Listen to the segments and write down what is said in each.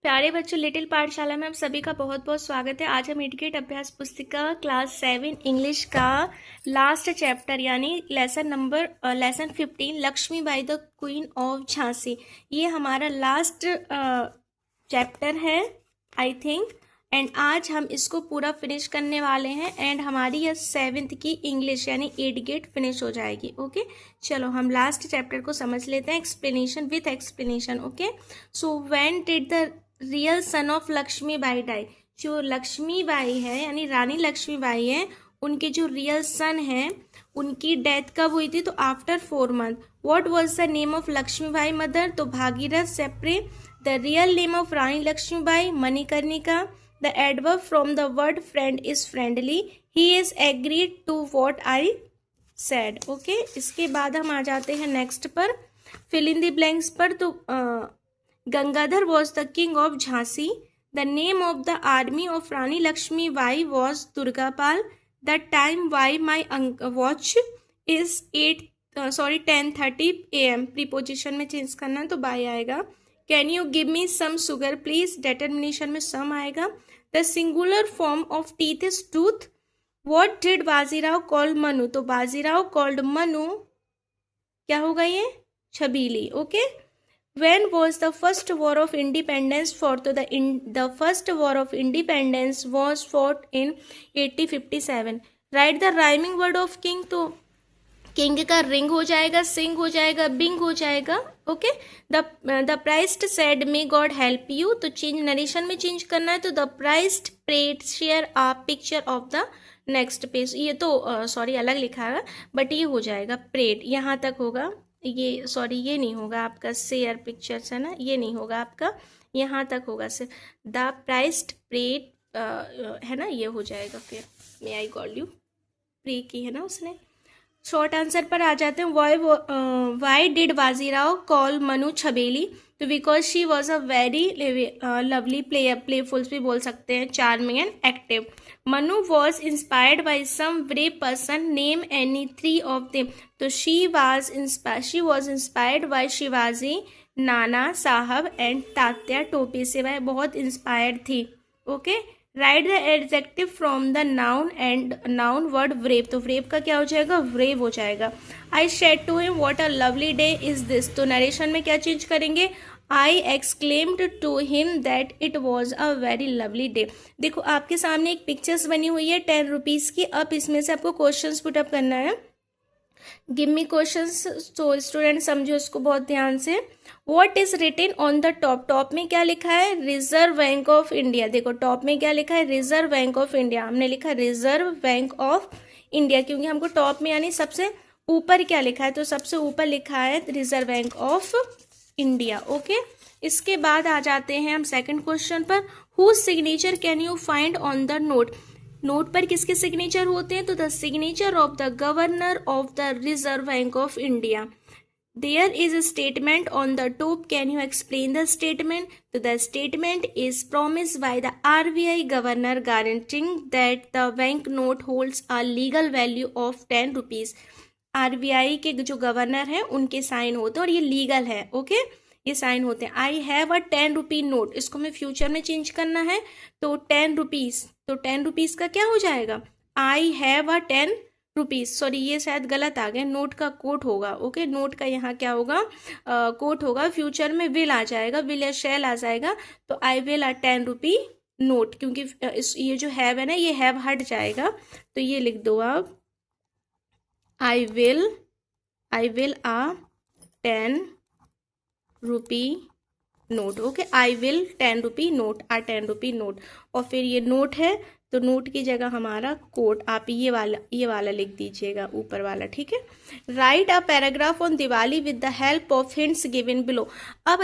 प्यारे बच्चों, लिटिल पाठशाला में आप सभी का बहुत बहुत स्वागत है। आज हम एटिकेट अभ्यास पुस्तिका क्लास 7 इंग्लिश का लास्ट चैप्टर यानी lesson 15 Lakshmibai the queen of Jhansi, ये हमारा लास्ट चैप्टर है आई थिंक। एंड आज हम इसको पूरा फिनिश करने वाले हैं एंड हमारी यह 7th की इंग्लिश यानी एटिकेट फिनिश हो जाएगी। ओके, चलो हम लास्ट चैप्टर को समझ लेते हैं explanation with explanation. Okay, so when did the real son of Lakshmibai die, जो लक्ष्मीबाई है यानी रानी लक्ष्मीबाई है, उनके जो रियल सन है उनकी डेथ कब हुई थी? तो after 4 month. What was the name of Lakshmibai mother? तो Bhagirath Sapre. The real name of Rani Lakshmibai Manikarnika. The adverb from the word friend is friendly. He is agreed to what I said. Okay, इसके बाद हम आ जाते हैं नेक्स्ट पर, फिल इन द ब्लैंक्स पर। तो Gangadhar was the king of Jhansi. The name of the army of Rani Lakshmi Bai was Durgapal. The time why my watch is 10:30 AM. Preposition में change करना है तो bye आएगा। Can you give me some sugar please? Determination में some आएगा। The singular form of teeth is tooth. What did Bajirao call Manu? तो Bajirao called Manu क्या होगा ये? Chhabili. Okay, When was the first war of independence fought? तो the first war of independence was fought in 1857. Write the rhyming word of king. तो king का ring हो जाएगा, sing हो जाएगा, bing हो जाएगा। Okay, the priest said may God help you. तो चेंज नरेशन में चेंज करना है तो the priest prayed share a picture of the next page। ये तो सॉरी अलग लिखा है बट ये हो जाएगा प्रेड, यहाँ तक होगा। ये सॉरी ये नहीं होगा आपका शेयर पिक्चर्स है ना, ये नहीं होगा आपका, यहाँ तक होगा सिर्फ द प्राइस्ट प्रेड है ना, ये हो जाएगा। फिर मे आई कॉल यू प्रे की है ना उसने। शॉर्ट आंसर पर आ जाते हैं। Why did Bajirao call Manu Chhabili? तो because she was a very lovely playful भी बोल सकते हैं, charming and active. Manu was inspired by some brave person, name any 3 of them. तो she was inspired by Shivaji, Nana Saheb and Tatya टोपी से वह बहुत इंस्पायर्ड थी। Okay, write the adjective from the noun and noun word brave. तो व्रेव का क्या हो जाएगा? व्रेव हो जाएगा। I said to him what a lovely day is this. तो नरेशन में क्या चेंज करेंगे? I exclaimed to him that it was a very lovely day. देखो आपके सामने एक पिक्चर्स बनी हुई है 10 रुपीज़ की। अब इसमें से आपको क्वेश्चंस पुटअप करना है। गिव मी क्वेश्चंस, तो स्टूडेंट समझो इसको बहुत ध्यान से। What is written on the top? Top में क्या लिखा है? Reserve Bank of India. देखो टॉप में क्या लिखा है? Reserve Bank of India. हमने लिखा रिजर्व बैंक ऑफ इंडिया क्योंकि हमको टॉप में यानी सबसे ऊपर क्या लिखा है? तो सबसे ऊपर लिखा है Reserve Bank of India. Okay, इसके बाद आ जाते हैं हम सेकंड क्वेश्चन पर। Whose signature can you find on the note? Note पर किसके सिग्नेचर होते हैं? तो the signature of the governor of the Reserve Bank of India. There is a statement on the top, can you explain the statement? तो the statement is promised by the RBI governor guaranteeing that the bank note holds a legal value of 10 rupees. RBI के जो governor हैं उनके sign होते हैं और ये legal है। ओके, ये साइन होते हैं। I have a 10 rupee note, इसको हमें फ्यूचर में चेंज करना है तो 10 रुपीज। तो 10 रुपीज का क्या हो जाएगा? I have a 10 rupees. Sorry ये शायद गलत आ गया, नोट का कोट होगा। ओके, नोट का यहाँ क्या होगा? कोट होगा। फ्यूचर में विल आ जाएगा, विल या शैल आ जाएगा। तो I will a 10 rupee note, क्योंकि ये जो हैव है ना, ये हैव हट जाएगा तो ये लिख दो आप। I will a 10 rupee note. Okay, I will 10 rupee note, a 10 rupee note. और फिर ये नोट है तो नोट की जगह हमारा कोट, आप ये वाला लिख दीजिएगा ऊपर वाला। ठीक है, right a paragraph on Diwali with the help of hints given below. अब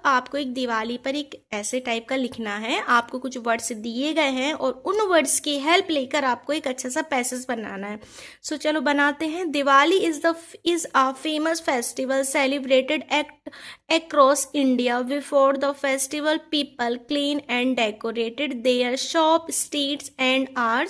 आपको एक दिवाली पर एक ऐसे टाइप का लिखना है, आपको कुछ वर्ड्स दिए गए हैं और उन वर्ड्स की हेल्प लेकर आपको एक अच्छा सा पैसेज बनाना है। सो चलो बनाते हैं। Diwali is a famous festival celebrated across India. Before the festival, people clean and decorated their shop, streets, and our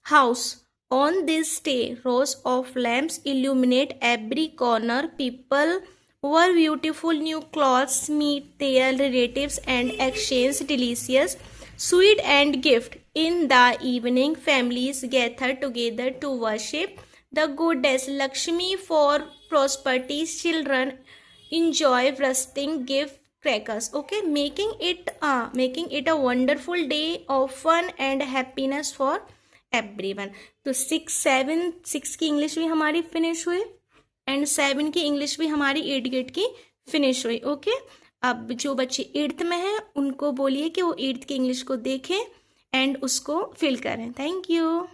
house. On this day, rows of lamps illuminate every corner. People wear beautiful new clothes, meet their relatives and exchange delicious sweet and gift. In the evening, families gather together to worship the goddess Lakshmi for prosperity. Children enjoy roasting gift crackers, okay, making it a wonderful day of fun and happiness for everyone. तो 6 की English भी हमारी finish हुई and 7 की English भी हमारी 8 gate की finish हुई, ओके। अब जो बच्चे 8th में हैं उनको बोलिए कि वो 8th की इंग्लिश को देखें एंड उसको फिल करें। Thank you.